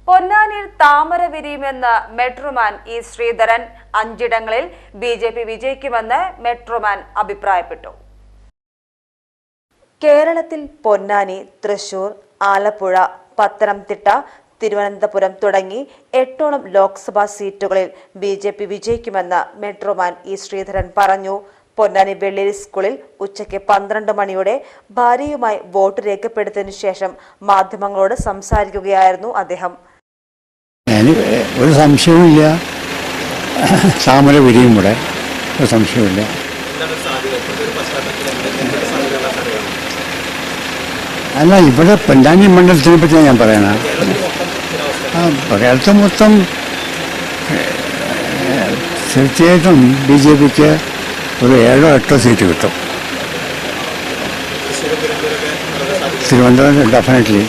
പൊന്നാനിയിൽ താമര വിരിയുമെന്ന് metro man E Sreedharan. 5 ഇടങ്ങളിൽ BJP വിജയിക്കുമെന്ന് മെട്രോമാൻ അഭിപ്രായപ്പെട്ടു. കേരളത്തിൽ പൊന്നാനി, തൃശൂർ, ആലപ്പുഴ, പത്തനംതിട്ട, തിരുവനന്തപുരം തുടങ്ങി 8ഓളം ലോക്സഭാ സീറ്റുകളിൽ BJP വിജയിക്കുമെന്ന് മെട്രോമാൻ ഇ ശ്രീധരൻ പറഞ്ഞു. പൊന്നാനി വെള്ളേരി സ്കൂളിൽ ഉച്ചയ്ക്ക് 12 മണിയോടെ ഭാര്യയുമായി വോട്ട് രേഖപ്പെടുത്തിയതിനു ശേഷം മാധ്യമങ്ങളോട് സംസാരിക്കുകയായിരുന്നു അദ്ദേഹം. ഒരു സംശയവുമില്ല, താമര വിരിയും ഇവിടെ, ഒരു സംശയമില്ല. അല്ല, ഇവിടെ പൊന്നാനി മണ്ഡലത്തിനെ പറ്റി ഞാൻ പറയണ. കേരളത്തെ മൊത്തം തീർച്ചയായിട്ടും BJPക്ക് ഒരു 7 or 8 സീറ്റ് കിട്ടും. തിരുവനന്തപുരം ഡെഫിനറ്റ്ലി,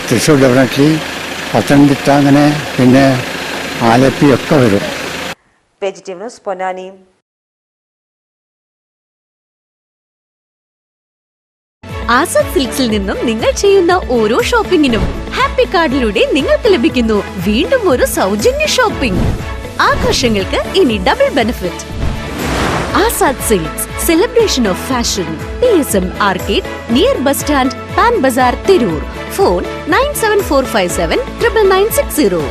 തൃശ്ശൂർ ഡെഫിനറ്റ്ലി, പത്തനംതിട്ട, അങ്ങനെ പിന്നെ ആലപ്പി ഒക്കെ വരും. പൊന്നാനി. ആസാദ് സിൽക്സിൽ നിന്നും നിങ്ങൾ ചെയ്യുന്ന ഓരോ ഷോപ്പിംഗിനും ഹാപ്പി കാർഡിലൂടെ നിങ്ങൾക്ക് ലഭിക്കുന്നു വീണ്ടും ഒരു സൗജന്യ ഷോപ്പിംഗ്. ആഘോഷങ്ങൾക്ക് ഇനി double benefit. Azad Silks, celebration of fashion. PSM arcade, near bus stand, Pan Bazar, Tirur. Phone 97457 99960.